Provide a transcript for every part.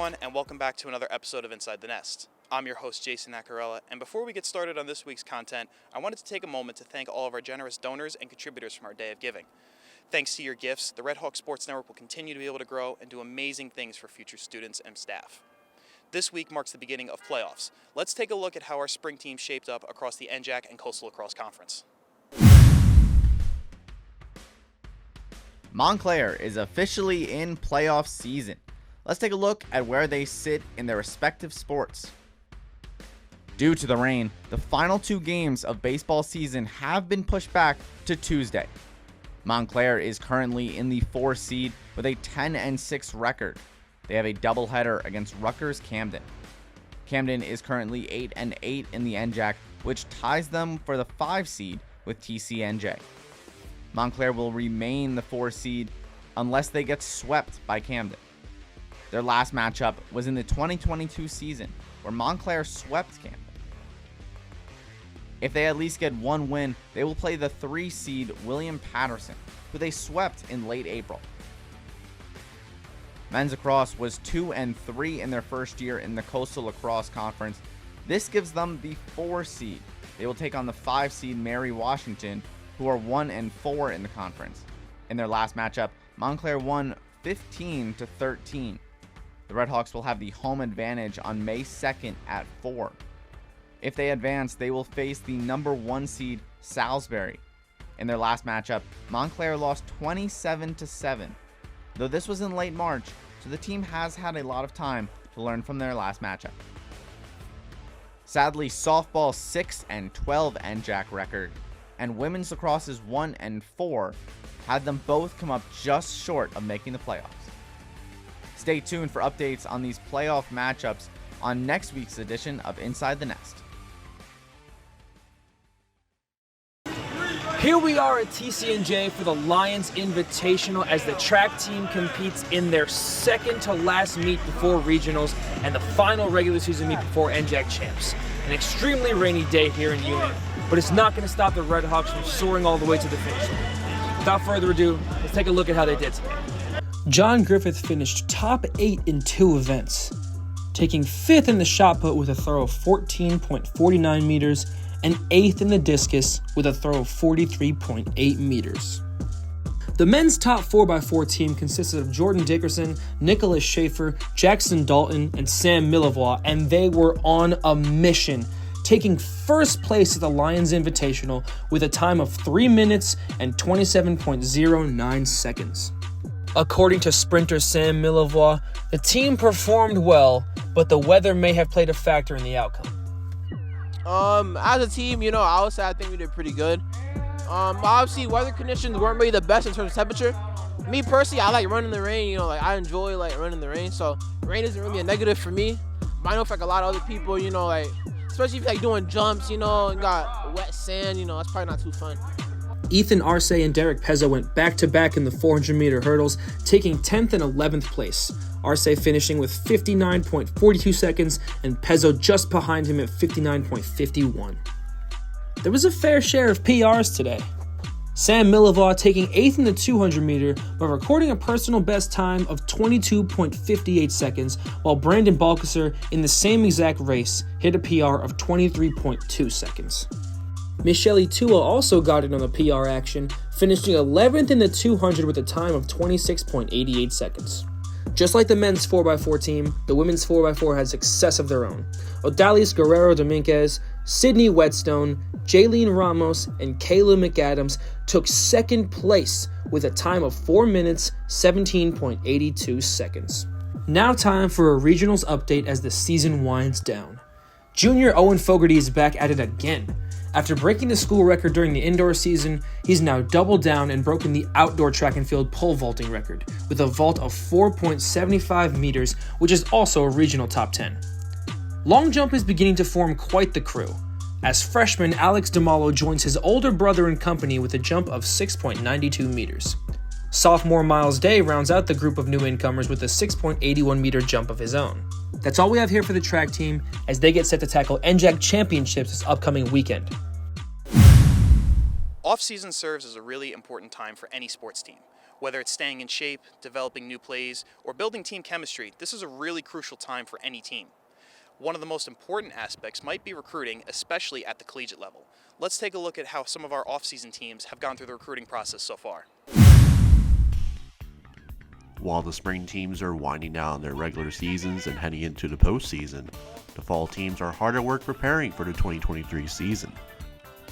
everyone, and welcome back to another episode of Inside the Nest. I'm your host, Jason Naccarella, and before we get started on this week's content, I wanted to take a moment to thank all of our generous donors and contributors from our Day of Giving. Thanks to your gifts, the Red Hawk Sports Network will continue to be able to grow and do amazing things for future students and staff. This week marks the beginning of playoffs. Let's take a look at how our spring team shaped up across the NJAC and Coastal Lacrosse Conference. Montclair is officially in playoff season. Let's take a look at where they sit in their respective sports. Due to the rain, the final two games of baseball season have been pushed back to Tuesday. Montclair is currently in the 4 seed with a 10-6 record. They have a doubleheader against Rutgers Camden. Camden is currently 8-8 in the NJAC, which ties them for the 5 seed with TCNJ. Montclair will remain the 4 seed unless they get swept by Camden. Their last matchup was in the 2022 season, where Montclair swept Camden. If they at least get one win, they will play the 3 seed William Patterson, who they swept in late April. Men's lacrosse was 2-3 in their first year in the Coastal Lacrosse Conference. This gives them the 4 seed. They will take on the 5 seed Mary Washington, who are 1-4 in the conference. In their last matchup, Montclair won 15-13. The Red Hawks will have the home advantage on May 2nd at 4. If they advance, they will face the number 1 seed Salisbury. In their last matchup, Montclair lost 27-7. Though this was in late March, so the team has had a lot of time to learn from their last matchup. Sadly, softball's 6-12 NJAC record and women's lacrosse's 1-4 had them both come up just short of making the playoffs. Stay tuned for updates on these playoff matchups on next week's edition of Inside the Nest. Here we are at TCNJ for the Lions Invitational as the track team competes in their second to last meet before regionals and the final regular season meet before NJAC champs. An extremely rainy day here in Union, but it's not going to stop the Red Hawks from soaring all the way to the finish line. Without further ado, let's take a look at how they did today. John Griffith finished top 8 in 2 events, taking 5th in the shot put with a throw of 14.49 meters and 8th in the discus with a throw of 43.8 meters. The men's top 4x4 team consisted of Jordan Dickerson, Nicholas Schaefer, Jackson Dalton, and Sam Millivois, and they were on a mission, taking first place at the Lions Invitational with a time of 3 minutes and 27.09 seconds. According to sprinter Sam Millivois, the team performed well, but the weather may have played a factor in the outcome. As a team, I would say I think we did pretty good. Obviously, weather conditions weren't really the best in terms of temperature. Me personally, I like running in the rain. I enjoy running in the rain. So rain isn't really a negative for me. But I know for a lot of other people, especially if you're doing jumps, and got wet sand, that's probably not too fun. Ethan Arce and Derek Pezzo went back-to-back in the 400-meter hurdles, taking 10th and 11th place. Arce finishing with 59.42 seconds, and Pezzo just behind him at 59.51. There was a fair share of PRs today. Sam Millivois taking 8th in the 200-meter, but recording a personal best time of 22.58 seconds, while Brandon Balkesser, in the same exact race, hit a PR of 23.2 seconds. Michele Tua also got in on the PR action, finishing 11th in the 200 with a time of 26.88 seconds. Just like the men's 4x4 team, the women's 4x4 had success of their own. Odalis Guerrero Dominguez, Sydney Whetstone, Jaylene Ramos, and Kayla McAdams took second place with a time of 4 minutes, 17.82 seconds. Now time for a regionals update as the season winds down. Junior Owen Fogarty is back at it again. After breaking the school record during the indoor season, he's now doubled down and broken the outdoor track and field pole vaulting record with a vault of 4.75 meters, which is also a regional top 10. Long jump is beginning to form quite the crew, as freshman Alex DeMalo joins his older brother and company with a jump of 6.92 meters. Sophomore Miles Day rounds out the group of new incomers with a 6.81 meter jump of his own. That's all we have here for the track team as they get set to tackle NJAC championships this upcoming weekend. Off-season serves as a really important time for any sports team. Whether it's staying in shape, developing new plays, or building team chemistry, this is a really crucial time for any team. One of the most important aspects might be recruiting, especially at the collegiate level. Let's take a look at how some of our off-season teams have gone through the recruiting process so far. While the spring teams are winding down their regular seasons and heading into the postseason, the fall teams are hard at work preparing for the 2023 season.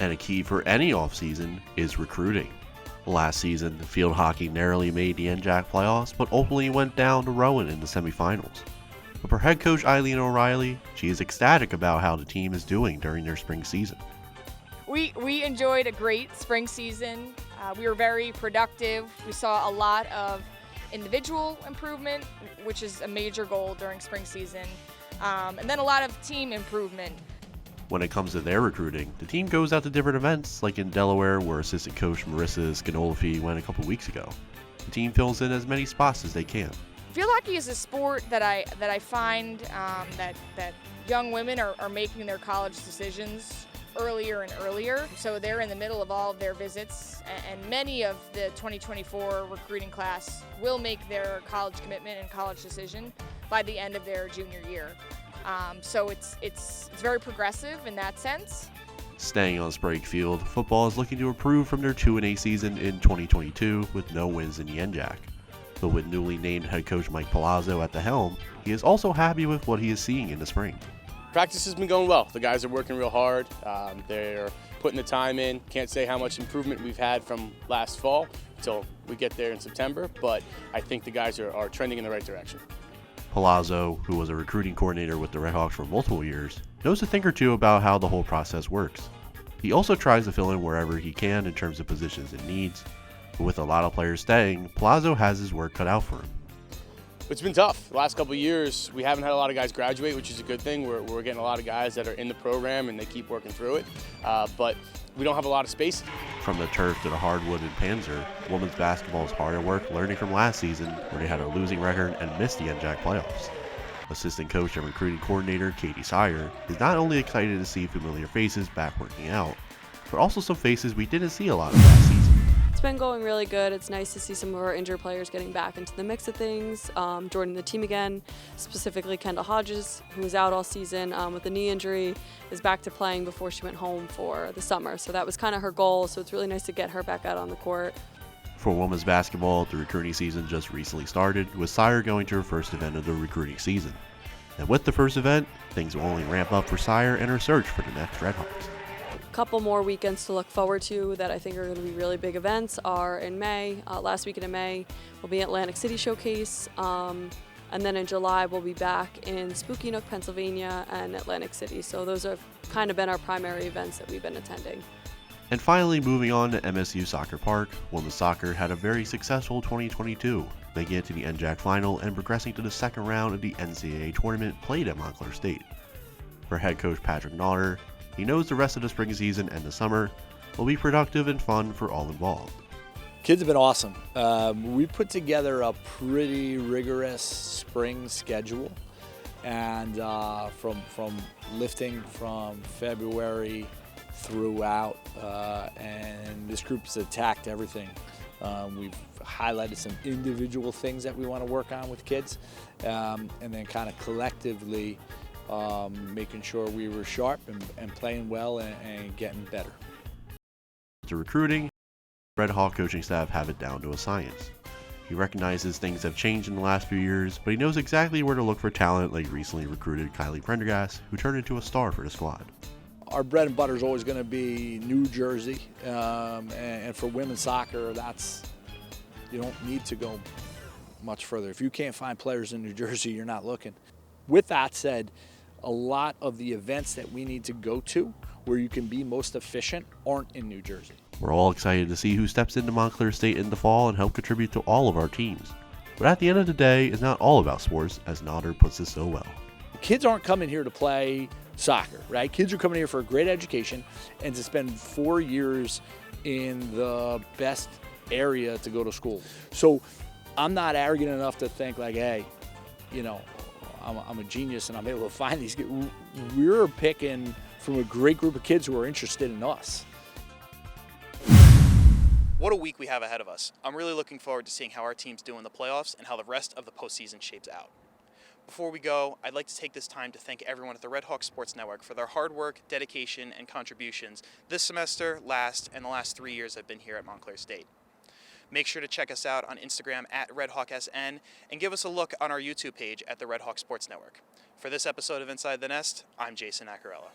And a key for any offseason is recruiting. Last season, field hockey narrowly made the NJAC playoffs, but ultimately went down to Rowan in the semifinals. But for head coach Eileen O'Reilly, she is ecstatic about how the team is doing during their spring season. We enjoyed a great spring season. We were very productive. We saw a lot of individual improvement, which is a major goal during spring season, and then a lot of team improvement. When it comes to their recruiting, the team goes out to different events, like in Delaware, where assistant coach Marissa Scanolfi went a couple weeks ago. The team fills in as many spots as they can. Field hockey is a sport that I find that young women are making their college decisions earlier and earlier. So they're in the middle of all of their visits, and many of the 2024 recruiting class will make their college commitment and college decision by the end of their junior year. So it's very progressive in that sense. Staying on Sprague Field, football is looking to improve from their 2-8 season in 2022 with no wins in the NJAC. But with newly named head coach Mike Palazzo at the helm, he is also happy with what he is seeing in the spring. Practice has been going well. The guys are working real hard. They're putting the time in. Can't say how much improvement we've had from last fall until we get there in September, but I think the guys are trending in the right direction. Palazzo, who was a recruiting coordinator with the Redhawks for multiple years, knows a thing or two about how the whole process works. He also tries to fill in wherever he can in terms of positions and needs, but with a lot of players staying, Palazzo has his work cut out for him. It's been tough. The last couple of years, we haven't had a lot of guys graduate, which is a good thing. We're getting a lot of guys that are in the program and they keep working through it, but we don't have a lot of space. From the turf to the hardwood in Panzer, women's basketball is hard at work learning from last season where they had a losing record and missed the NJAC playoffs. Assistant coach and recruiting coordinator Katie Sire is not only excited to see familiar faces back working out, but also some faces we didn't see a lot of last season. It's been going really good. It's nice to see some of our injured players getting back into the mix of things, joining the team again, specifically Kendall Hodges, who was out all season with a knee injury, is back to playing before she went home for the summer. So that was kind of her goal, so it's really nice to get her back out on the court. For women's basketball, the recruiting season just recently started, with Sire going to her first event of the recruiting season. And with the first event, things will only ramp up for Sire and her search for the next Redhawks. Couple more weekends to look forward to that I think are going to be really big events are in May. Last weekend in May will be Atlantic City Showcase, and then in July we'll be back in Spooky Nook, Pennsylvania and Atlantic City. So those have kind of been our primary events that we've been attending. And finally, moving on to MSU Soccer Park, women's soccer had a very successful 2022, making it to the NJAC final and progressing to the second round of the NCAA tournament played at Montclair State. For head coach Patrick Naughter, he knows the rest of the spring season and the summer will be productive and fun for all involved. Kids have been awesome. We put together a pretty rigorous spring schedule, and from lifting from February throughout, and this group's attacked everything. We've highlighted some individual things that we want to work on with kids, and then kind of collectively making sure we were sharp and playing well and getting better. To recruiting, Red Hawk coaching staff have it down to a science. He recognizes things have changed in the last few years, but he knows exactly where to look for talent like recently recruited Kylie Prendergast, who turned into a star for the squad. Our bread and butter is always going to be New Jersey, and for women's soccer, you don't need to go much further. If you can't find players in New Jersey, you're not looking. With that said, a lot of the events that we need to go to where you can be most efficient aren't in New Jersey. We're all excited to see who steps into Montclair State in the fall and help contribute to all of our teams. But at the end of the day, it's not all about sports, as Naughter puts it so well. Kids aren't coming here to play soccer, right? Kids are coming here for a great education and to spend 4 years in the best area to go to school. So I'm not arrogant enough to think like, hey, you know, I'm a genius and I'm able to find these kids. We're picking from a great group of kids who are interested in us. What a week we have ahead of us. I'm really looking forward to seeing how our teams do in the playoffs and how the rest of the postseason shapes out. Before we go, I'd like to take this time to thank everyone at the Red Hawk Sports Network for their hard work, dedication, and contributions this semester, and the last 3 years I've been here at Montclair State. Make sure to check us out on Instagram at RedHawkSN and give us a look on our YouTube page at the Red Hawk Sports Network. For this episode of Inside the Nest, I'm Jason Naccarella.